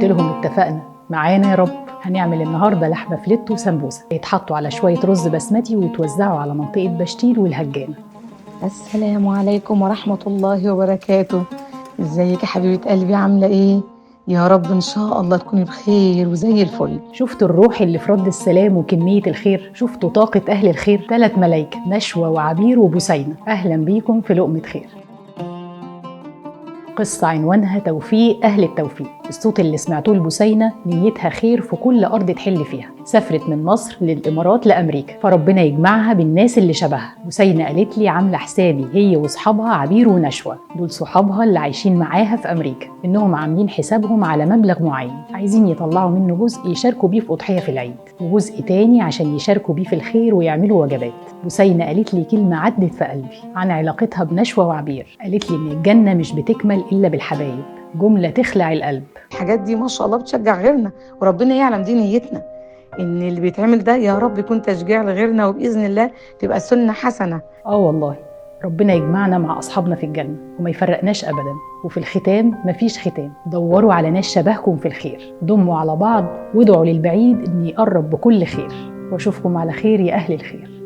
قلت لهم اتفقنا معانا يا رب. هنعمل النهارده لحمه فليتو وسمبوسه يتحطوا على شويه رز بسمتي ويتوزعوا على منطقه بشتيل والهجانه. السلام عليكم ورحمة الله وبركاته. ازيك يا حبيبة قلبي، عاملة ايه؟ يا رب ان شاء الله تكوني بخير وزي الفل. شفتوا الروح اللي في رد السلام وكميه الخير؟ شفتوا طاقه اهل الخير؟ 3 ملايكه، نشوى وعبير وبسينه. اهلا بيكم في لقمه خير. قصة عنوانها توفيق أهل التوفيق. الصوت اللي سمعتوه لبسينة نيتها خير في كل أرض تحل فيها. سافرت من مصر للإمارات لأمريكا، فربنا يجمعها بالناس اللي شبهها. بسينة قالت لي عاملة حسابي هي وصحابها عبير ونشوى، دول صحابها اللي عايشين معاها في أمريكا، إنهم عاملين حسابهم على مبلغ معين عايزين يطلعوا منه جزء يشاركوا بيه في أضحية في العيد، وجزء تاني عشان يشاركوا بيه في الخير ويعملوا وجبات. بسينة قالت لي كلمة عدت في قلبي عن علاقتها بنشوى وعبير. قالت لي إن الجنة مش بتكمل إلا بالحبايب، جملة تخلع القلب. الحاجات دي ما شاء الله بتشجع غيرنا، وربنا يعلم دي نيتنا، ان اللي بيتعمل ده يا رب يكون تشجيع لغيرنا، وبإذن الله تبقى سنة حسنة. والله ربنا يجمعنا مع أصحابنا في الجنة وما يفرقناش أبدا. وفي الختام مفيش ختام، دوروا على ناس شبهكم في الخير، ضموا على بعض وادعوا للبعيد إن يقرب بكل خير. واشوفكم على خير يا أهل الخير.